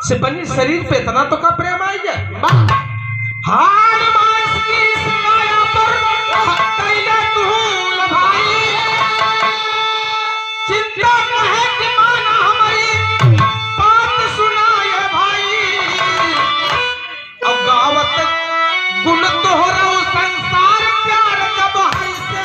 से बनी शरीर पे इतना तो का प्रेम आई गया। हार मास की काया पर कैले तू लभाई, चिंता कहे कि माना हमारी बात सुनाए भाई। अब गावत गुण तोहरा संसार प्यार जब हर से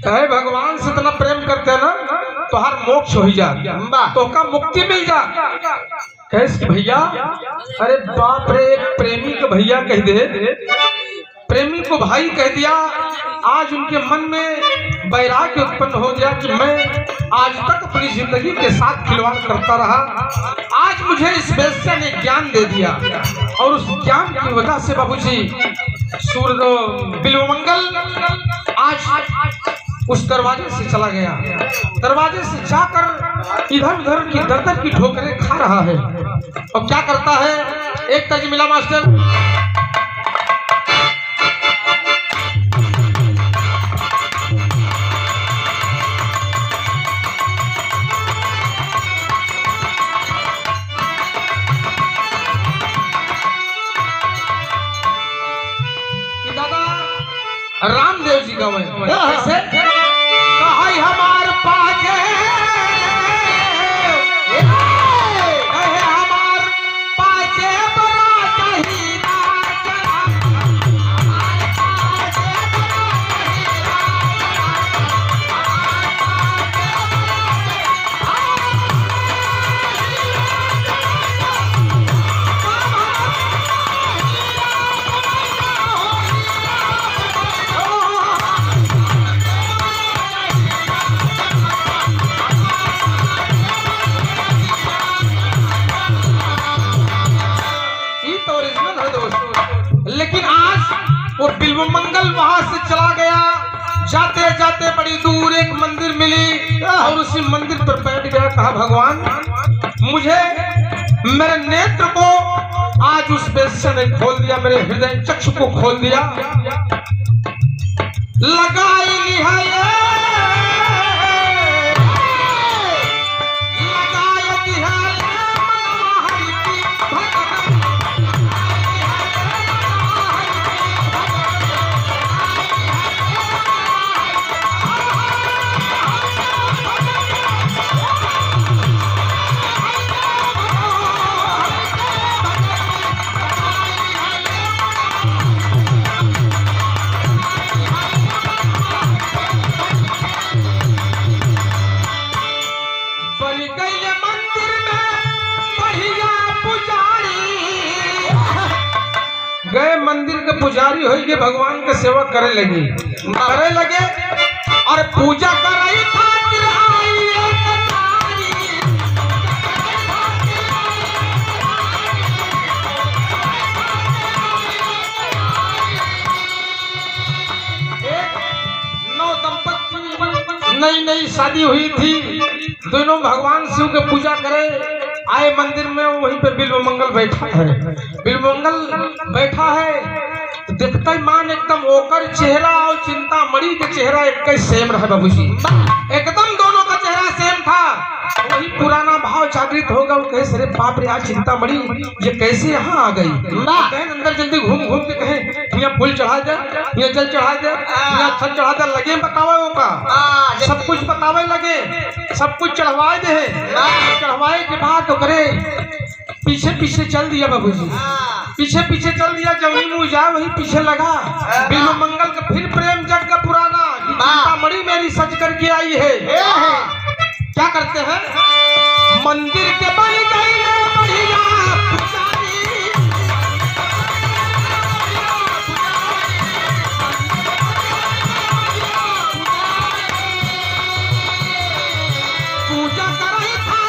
है भगवान से इतना प्रेम करते हैं ना तो हर मोक्ष हो जा, तो का मुक्ति मिल जा। कैसे भैया? अरे बाप रे, एक प्रेमी को भैया कह दे, प्रेमी को भाई कह दिया। आज उनके मन में वैराग्य उत्पन्न हो गया कि मैं आज तक अपनी जिंदगी के साथ खिलवाड़ करता रहा, आज मुझे इस वेश्या ने ज्ञान दे दिया। और उस ज्ञान की वजह से बाबूजी सूर्य बिल्वमंगल आज उस दरवाजे से चला गया, दरवाजे से जाकर इधर उधर की दर की ठोकरें खा रहा है। और क्या करता है? एक तर्ज मिला मास्टर, रामदेव जी का कैसे कहाई हमार पाजे हमार पाजे बड़ा चाहिदा वो बिल्वमंगल वहां से चला गया। जाते जाते बड़ी दूर एक मंदिर मिली और उसी मंदिर पर बैठ गया। कहा भगवान मुझे मेरे नेत्र को आज उस वेश्या ने खोल दिया, मेरे हृदय चक्षु को खोल दिया। लगाई लिहाए गए मंदिर के पुजारी हो गए, भगवान के सेवा करे लगे और पूजा कर रही था। नौ दंपत्ति नई शादी हुई थी, दोनों भगवान शिव के पूजा करे आए मंदिर में। वहीं पे बिल्वमंगल बैठा है, बिल्वमंगल बैठा है तो देखता ही मान एकदम ओकर चेहरा और चिंतामणि के चेहरा एक सेम रहा बाबूजी, एकदम दोनों का चेहरा सेम था। वही पुराना भाव जागृत होगा। वो कहे अरे बाप रे, आज चिंतामणि ये कैसे यहाँ आ गई? बहन अंदर जल्दी घूम घूम के कहे यहाँ फूल चढ़ा दे, यहाँ जल चढ़ा दे, यहाँ फल चढ़ा दे, लगे बतावे वो का सब कुछ बतावे लगे, सब कुछ चढ़वाए दे। चढ़वाए के बाद तो करे पीछे पीछे चल दिया बाबूजी, पीछे पीछे चल दिया। जमीन में जा वही पीछे लगा। बिल्वमंगल का फिर प्रेम जग का पुराना, चिंतामणि मेरी सज करके आई है। क्या करते हैं? मंदिर के बन गई बढ़िया पूजा कर रही था।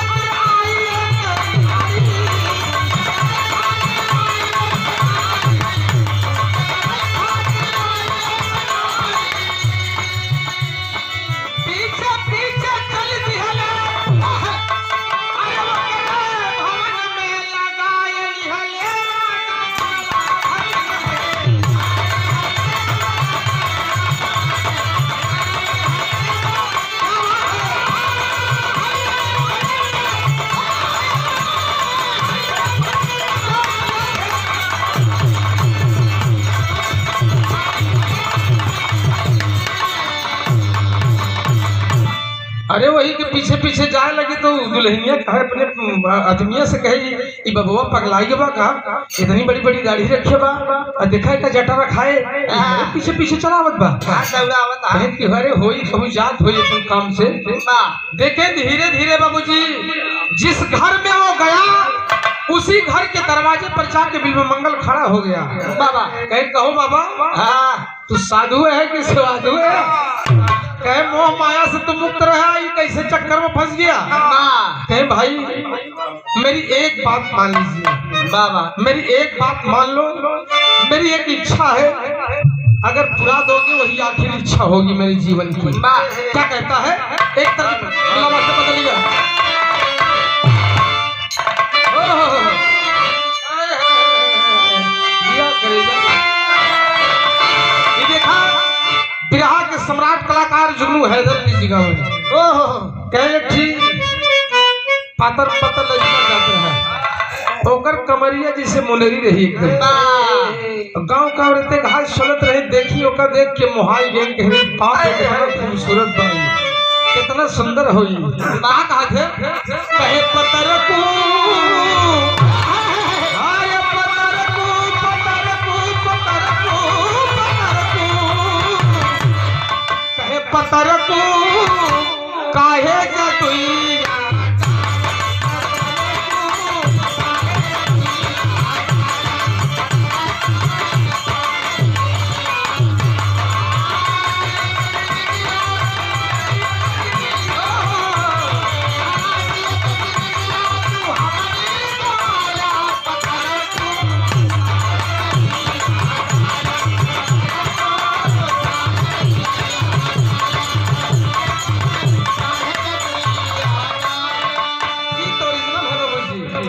अरे वही के पीछे पीछे जाए लगी तो दुल्हनिया कहे अपने आदमिया से कहेगी बबुआ पगलाई के बा कहा इतनी बड़ी बड़ी दाढ़ी रखे बा और देखा का जटा रखाए पीछे पीछे चलावत बा कि अरे होई कभी जात होई अपन काम से देखे धीरे धीरे बाबूजी जिस घर में वो गया उसी घर के दरवाजे पर जाके बिल्वमंगल खड़ा हो गया। बाबा कहे कहो बाबा तू साधु है कि साधु है? कहे मोह माया से तू मुक्त रहा ये कैसे चक्कर में फंस गया? कहे भाई मेरी एक बात मान लीजिए बाबा, मेरी एक बात मान लो, मेरी एक इच्छा है, अगर पूरा दोगे वही आखिरी इच्छा होगी मेरे जीवन की। क्या कहता है? एक तरफ बदलिएगा बिरहा के सम्राट कलाकार जुगनू हैदर अली जी कहे ठीक पातर पतर जाते हैं ओकर कमरिया जिसे मुनरी रही एकदम गांव का औरतें घास चलत रहे देखी ओकर देख के मोहाई गेल कहे बाप कितना खूबसूरत बनी कितना सुंदर होई। का कहा थे कहे पतर को पतर को काहे का तुई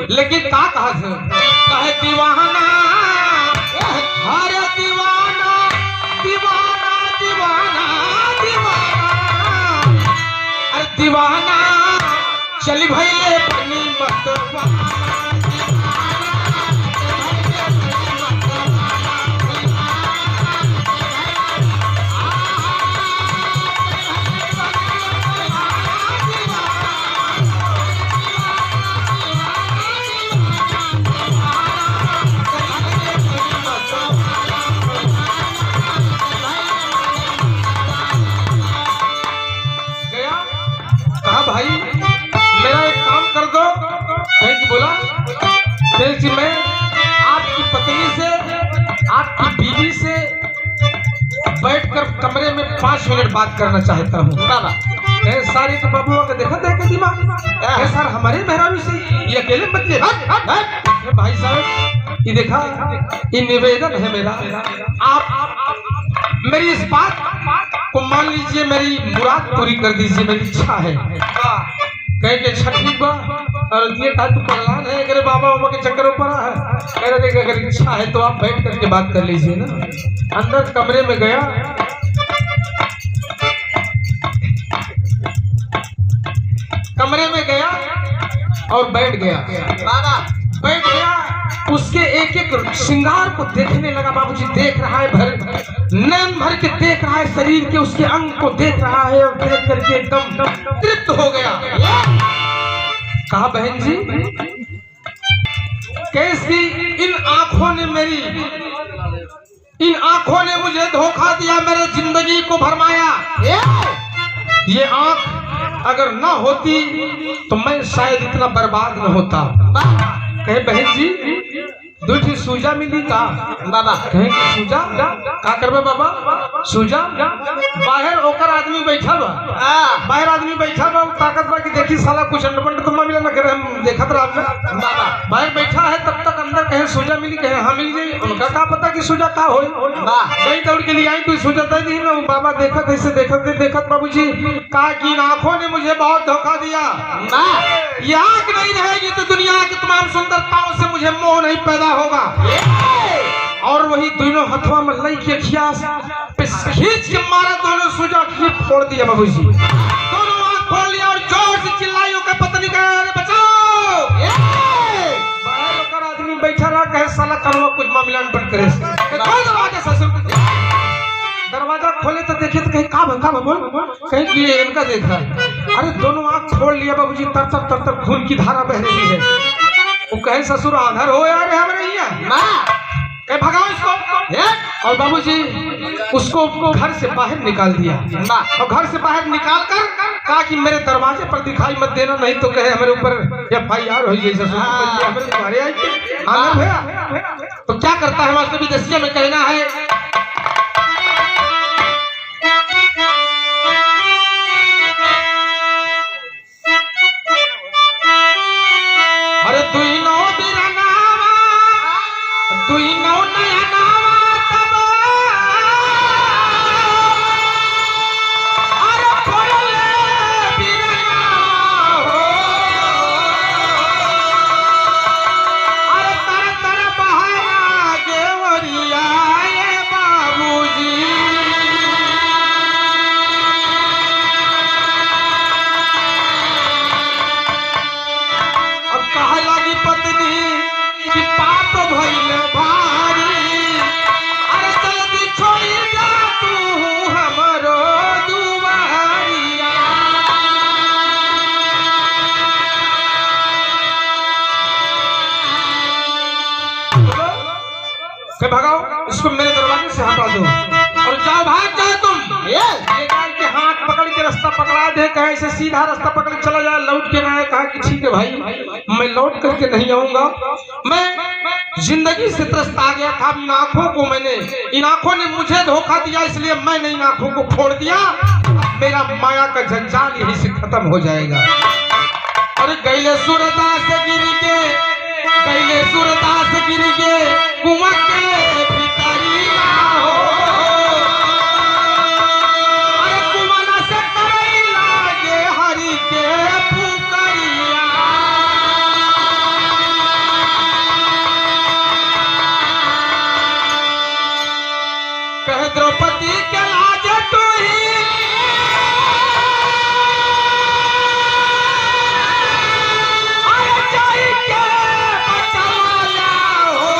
लेकिन का कहा कहे दीवाना अरे दीवाना दीवाना दीवाना दीवाना अरे दीवाना चली भैले बनी मत भाई मेरा एक काम कर दो। बोला कि मैं आपकी पत्नी से आपकी बीवी से बैठकर कमरे में 5 मिनट बात करना चाहता हूँ। बाबा सारी तो बाबू का देखा देखा दिमाग सर हमारे मेहराबी से ये अकेले बच्चे भाई साहब ये देखा ये निवेदन है मेरा आप मेरी इस बात को मान लीजिए मेरी मुराद पूरी कर दीजिए मेरी इच्छा है। कहे के छठी बा और ये कहा तू पगलान है अगर बाबा बाबा के चक्कर ऊपर है कह रहे कि अगर इच्छा है तो आप बैठ करके बात कर लीजिए ना। अंदर कमरे में गया और बैठ गया बैठ गया उसके एक एक श्रृंगार को देखने लगा। बाबूजी देख रहा है नैन भर के देख रहा है शरीर के उसके अंग को देख रहा है और देख करके एकदम तृप्त हो गया। कहा बहन जी कैसी इन आंखों ने मुझे धोखा दिया मेरे जिंदगी को भरमाया। ये आंख अगर ना होती तो मैं शायद इतना बर्बाद न होता। कहे बहन जी दूठी सूजा मिली का बाबा कहे सूजा का करबे बाबा सूजा बाहर ओकर आदमी बैठा बा बाहर आदमी बैठा बा ताकत बा कि देखी साला कुछ अंडपंड तो मिला ना करे हम देखत रहा बाबा बाहर बैठा है तब तक अंदर कहे सूजा मिली कहे हाँ मिल गई। उनका का पता कि सूजा का होई नहीं दौड़ के लिए आई कोई सूजा दे दी ना बाबा देखत ऐसे देखत बाबूजी का की आंखों ने मुझे बहुत धोखा दिया। ये आंख नहीं रहेगी तो दुनिया की तमाम सुंदरताओं से मुझे मोह नहीं पैदा होगा। और वही दोनों हथवा में लई के खियास पे खींच के मारा दोनों सूजा खींच फोड़ दिया बाबूजी दोनों आंख फोड़ लिया और जोर से चिल्लाइयों के पत्नी का बचाओ। बाहर होकर आदमी बैठा रहा कहे साला करवा कुछ मामला पर करे दरवाजा खोले तो देखे तो कहीं का बोल कहीं कि इनका देखा अरे दोनों आंख छोड़ लिया बाबूजी, तर तर खून की धारा बह रही है। वो कहे ससुर आंधर हो यार हमारे यहाँ, कहे भगाओ इसको। और बाबूजी उसको घर से बाहर निकाल दिया, और घर से बाहर निकाल कर कहा कि मेरे दरवाजे पर दिखाई मत देना, नहीं तो कहे हमारे ऊपर FIR हो जाए। ससुर तुम्हारे आंधर भैया तो क्या करता है मास्टर विदेशिया में कहना है, अरे तुई नो बिरनावा तुई नो नयनावा तब अरे खोले बिरनावा हो, अरे तर तर बहाया गेवरिया ये बाबूजी। अब कहा लगी पत्नी कि पाप भइल भारी, अरे जल्दी छोड़ी जा तू हमरो दुआरिया। के भगाओ इसको, मेरे दरवाजे से हटा दो और जाओ, भाग जाओ तुम। ये गाय के हाथ पकड़ के रास्ता पकड़ा दे, कहे ऐसे सीधा रास्ता पकड़ के चला जाए, लौट के ना आए। कहा कि ठीक है भाई, मैं लौट करके नहीं आऊंगा, मैं जिंदगी से त्रस्त आ गया था। इन आंखों को इन आंखों ने मुझे धोखा दिया, इसलिए मैंने इन आंखों को फोड़ दिया। मेरा माया का जंजाल यहीं से खत्म हो जाएगा। अरे गैले सूरदास गिर के, गैले सूरदास गिर के कुआं के भितरिया हो, अरे कुआं से करे लागे हरि के पुकरिया। कह द्रौपदी के लागे तू ही, अरे जाई के बचाया हो,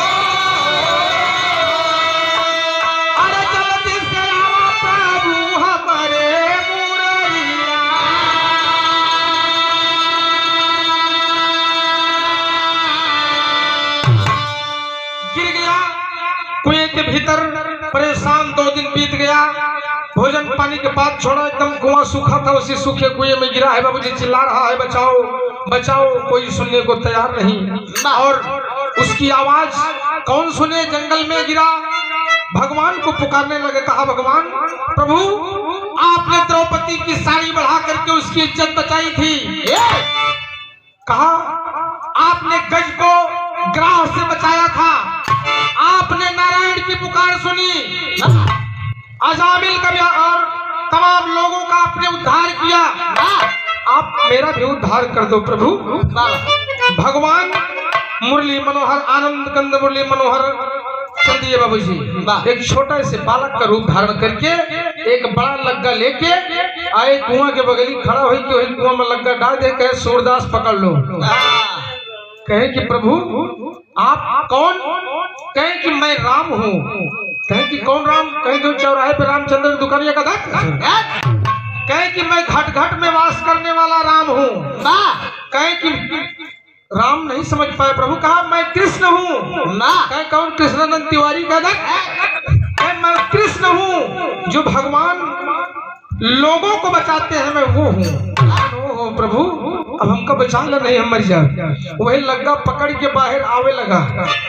अरे जल्दी से आओ प्रभु हमारे मुररिया। गिर गया कुएं के भीतर, परेशान 2 दिन बीत गया। भोजन पानी के बाद छोड़ा, एकदम कुआं सूखा था, उसी सूखे कुएं में गिरा है। बाबूजी चिल्ला रहा है बचाओ बचाओ, कोई सुनने को तैयार नहीं। और उसकी आवाज कौन सुने, जंगल में गिरा, भगवान को पुकारने लगे। कहा भगवान प्रभु आपने द्रौपदी की साड़ी बढ़ा करके उसकी इज्जत बचाई थी। कहा आपने गज को ग्राह से बचाया था, आपने नारायण की पुकार सुनी, अजामिल का और तमाम लोगों का आपने उद्धार किया, आप मेरा भी उद्धार कर दो प्रभु। भगवान मुरली मनोहर, आनंद कंद मुरली मनोहर चंदिए बाबूजी एक छोटा से बालक का रूप धारण करके एक बड़ा लग्गा लेके आए, कुआं के बगली खड़ा हुई कि वही कुआं में लग्गा डाल दे, कहे सूरदास पकड़ लो। कहे कि प्रभु आप कौन? कहे कि मैं राम हूँ। कहे कि कौन राम? कहे कि चौराहे पे रामचंद्र की दुकानिया का धक। कहे कि मैं घट घट में वास करने वाला राम हूँ। कहे कि राम नहीं समझ पाए प्रभु। कहा मैं कृष्ण हूँ। कहे कौन? कृष्णानंद तिवारी का धक। मैं कृष्ण हूँ जो भगवान लोगों को बचाते हैं, मैं वो हूँ। प्रभु अब हमको बचा लो, नहीं हम मर जाए। वही लग्गा पकड़ के बाहर आवे लगा।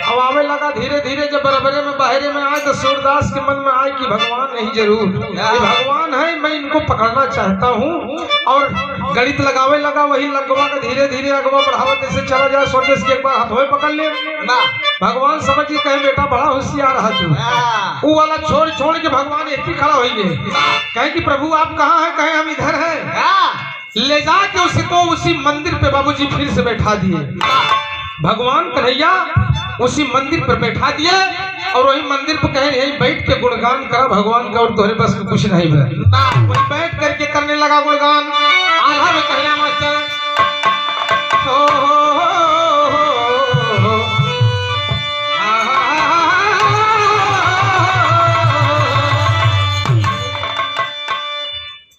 अब आवे लगा धीरे धीरे, जब बराबरे में बाहरे में आए तो सूरदास के मन में आए कि भगवान नहीं, जरूर ये भगवान है, मैं इनको पकड़ना चाहता हूँ। और गणित लगावे लगा, वही लगवा का धीरे धीरे अगवा बढ़ावत ऐसे चला जाए, सोचे कि एक बार हाथों पकड़ ले ना। भगवान समझ के कहे बेटा बड़ा होशियार रहा तू। वो वाला छोड़ छोड़ के भगवान एक ही खड़ा हो गए। कहे कि प्रभु आप कहाँ हैं? कहे हम इधर हैं। ले जाके उसी को उसी मंदिर पे बाबूजी फिर से बैठा दिए। भगवान कन्हैया उसी मंदिर पर बैठा दिए और वही मंदिर पर कहे यही बैठ के गुणगान करा भगवान का, और तोहरे बस में कुछ नहीं है। वही बैठ करके करने लगा गुणगान। आधा में कहना मास्टर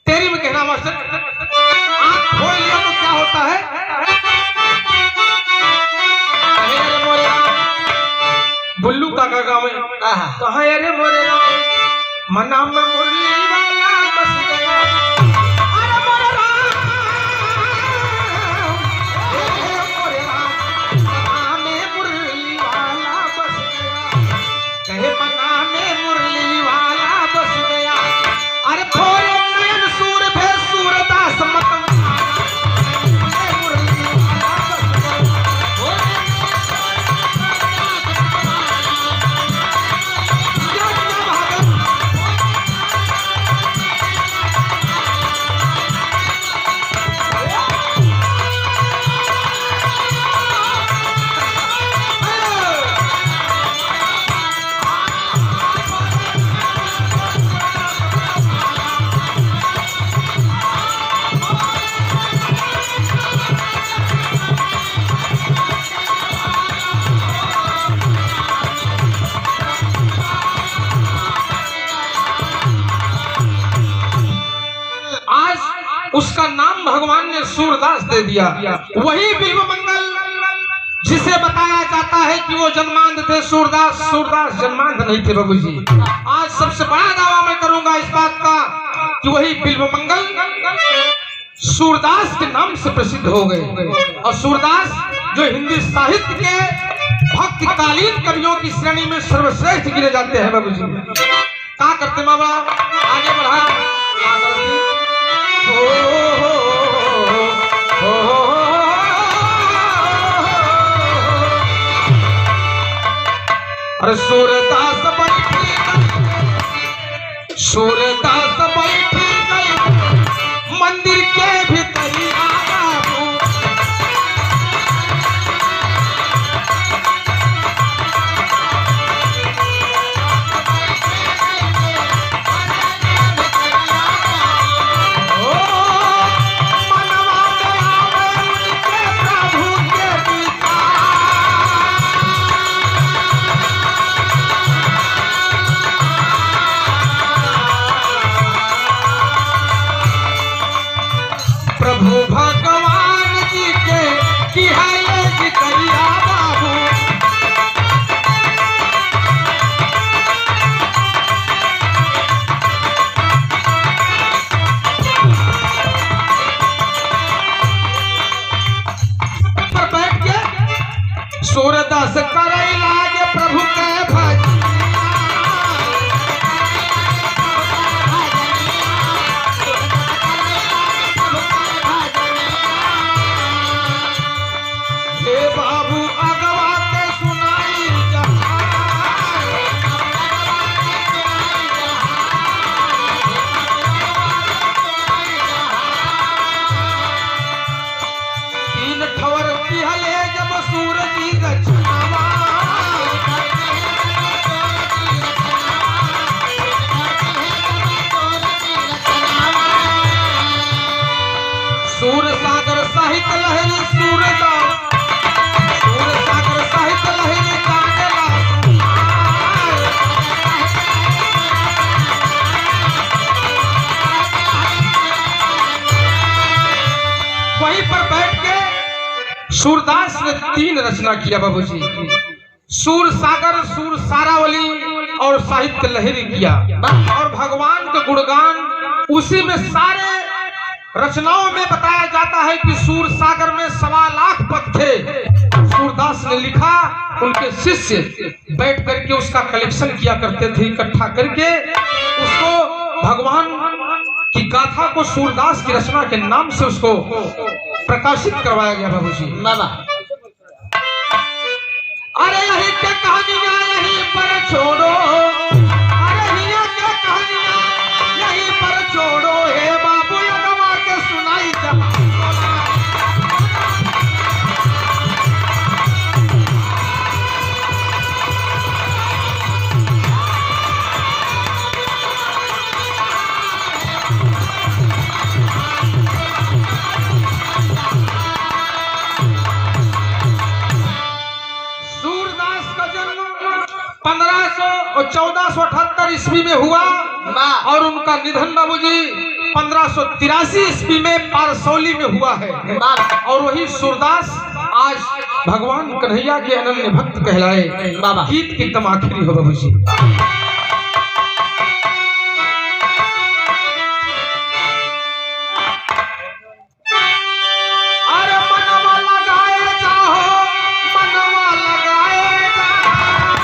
तेरी में कहना मास्टर कहा अरे मोरे राम मना में मुरली वाला बस गया, अरे मोरे राम मना में मुरली वाला बस गया, कहे मना में मुरली वाला बस गया, अरे थोड़े नयन सूर भे सूरदास मत उसका नाम भगवान ने सूरदास दे दिया। वही बिल्वमंगल जिसे बताया जाता है कि वो जन्मांध थे सूरदास, सूरदास जन्मांध नहीं थे बाबू जी। आज सबसे बड़ा दावा मैं करूंगा इस बात का कि वही बिल्वमंगल सूरदास के नाम से प्रसिद्ध हो गए। और सूरदास जो हिंदी साहित्य के भक्तिकालीन कवियों की श्रेणी में सर्वश्रेष्ठ गिने जाते हैं बाबू जी। क्या करते बाबा, आगे बढ़ा अरे सूरदास बैठी गई मंदिर के भीतरिया बाबू, प्रभु भगवान जी के की है ये जिक्रिया बाबू, पर बैठ के सूरदास करे लागे प्रभु के भजन, बाबू अगवा के सुनाई तीन ठवर की हले जब सूरज गछावा, सूर सागर साहित्य लहरी सूरदास वहीं पर बैठ के सूरदास ने तीन रचना किया बाबूजी। सूर सागर, सूर सारावली और साहित्य लहरी किया। और भगवान के गुणगान उसी में सारे रचनाओं में बताया जाता है कि सूर सागर में 1.25 लाख पद थे। सूरदास ने लिखा, उनके शिष्य बैठ करके उसका कलेक्शन किया करते थे, इकट्ठा करके उसको भगवान की गाथा को सूरदास की रचना के नाम से उसको प्रकाशित करवाया गया बाबूजी। अरे यही क्या कहानियां यहीं पर छोड़ो, अरे यहाँ क्या कहानियां यहीं पर छोड़ो, हे बाबू लगवा के सुनाई जा। सूरदास का जन्म 1478 ईस्वी में हुआ और उनका निधन बाबूजी 1583 ईस्वी में पारसौली में हुआ है। और वही सूरदास आज भगवान कन्हैया के अनन्य भक्त कहलाए। बाबा गीत की तम आखिरी हो बाबू जी। अरे मनवा लगाए जाओ, मनवा लगाए जाओ,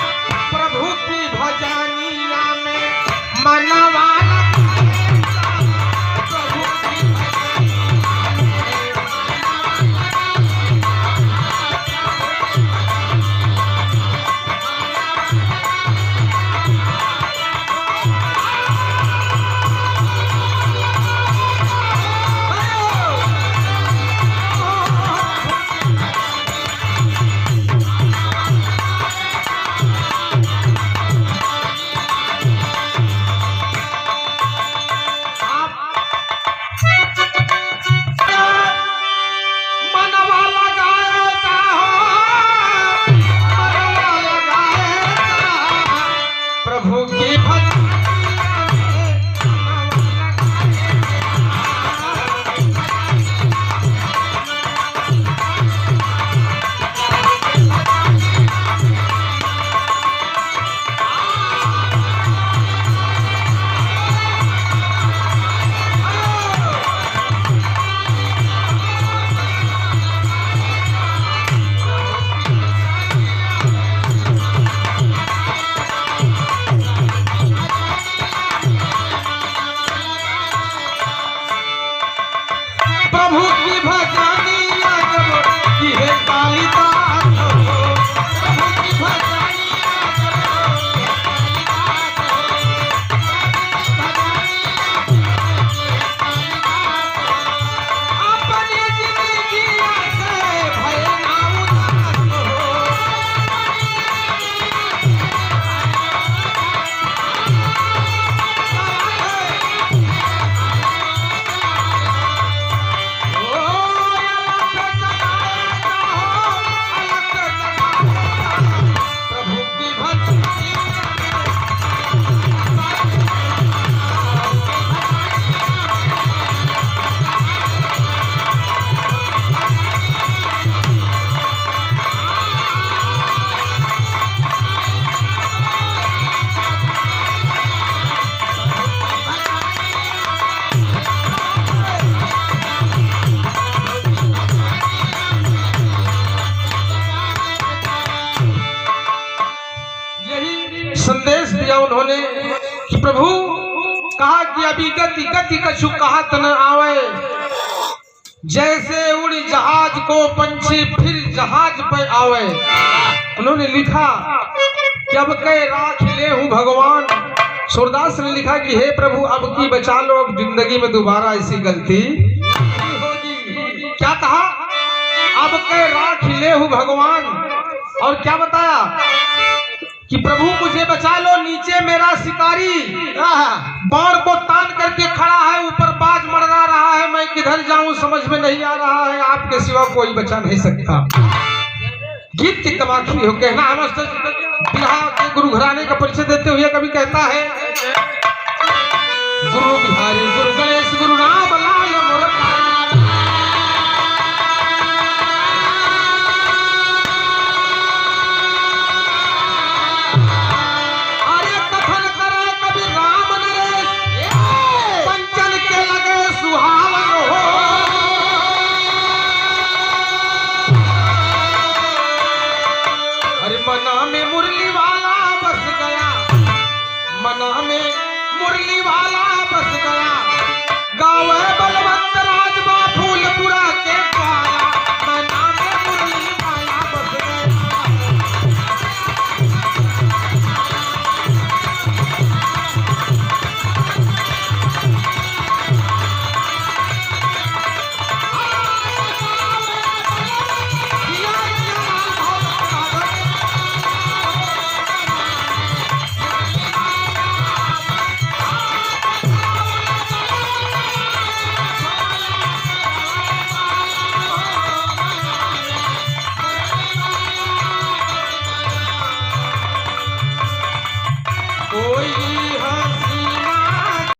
प्रभु की भजनिया में मनवा प्रभु की भजनिया की है कालिदास हो, प्रभु की भजनिया अपनी जिंदगी से भय ना उदास संदेश दिया उन्होंने कि प्रभु कहा कि अभी गति गति कछु कहत न आवे, जैसे उड़ जहाज को पंछी फिर जहाज पे आवे। उन्होंने लिखा कि अब कह राख ले हूँ भगवान। सूरदास ने लिखा कि हे प्रभु अब की बचा लो, अब जिंदगी में दोबारा ऐसी गलती नहीं होगी। क्या कहा? अब कह राख ले हूँ भगवान। और क्या बताया कि प्रभु मुझे बचा लो, नीचे मेरा शिकारी बाण को तान करके खड़ा है, ऊपर बाज मरना रहा है, मैं किधर जाऊं समझ में नहीं आ रहा है, आपके सिवा कोई बचा नहीं सकता। गीत की तमाखी हो कहना है मास्टर बिरहा के गुरु घराने का परिचय देते हुए कभी कहता है, गुरु बिहारी गुरु गणेश गुरु राम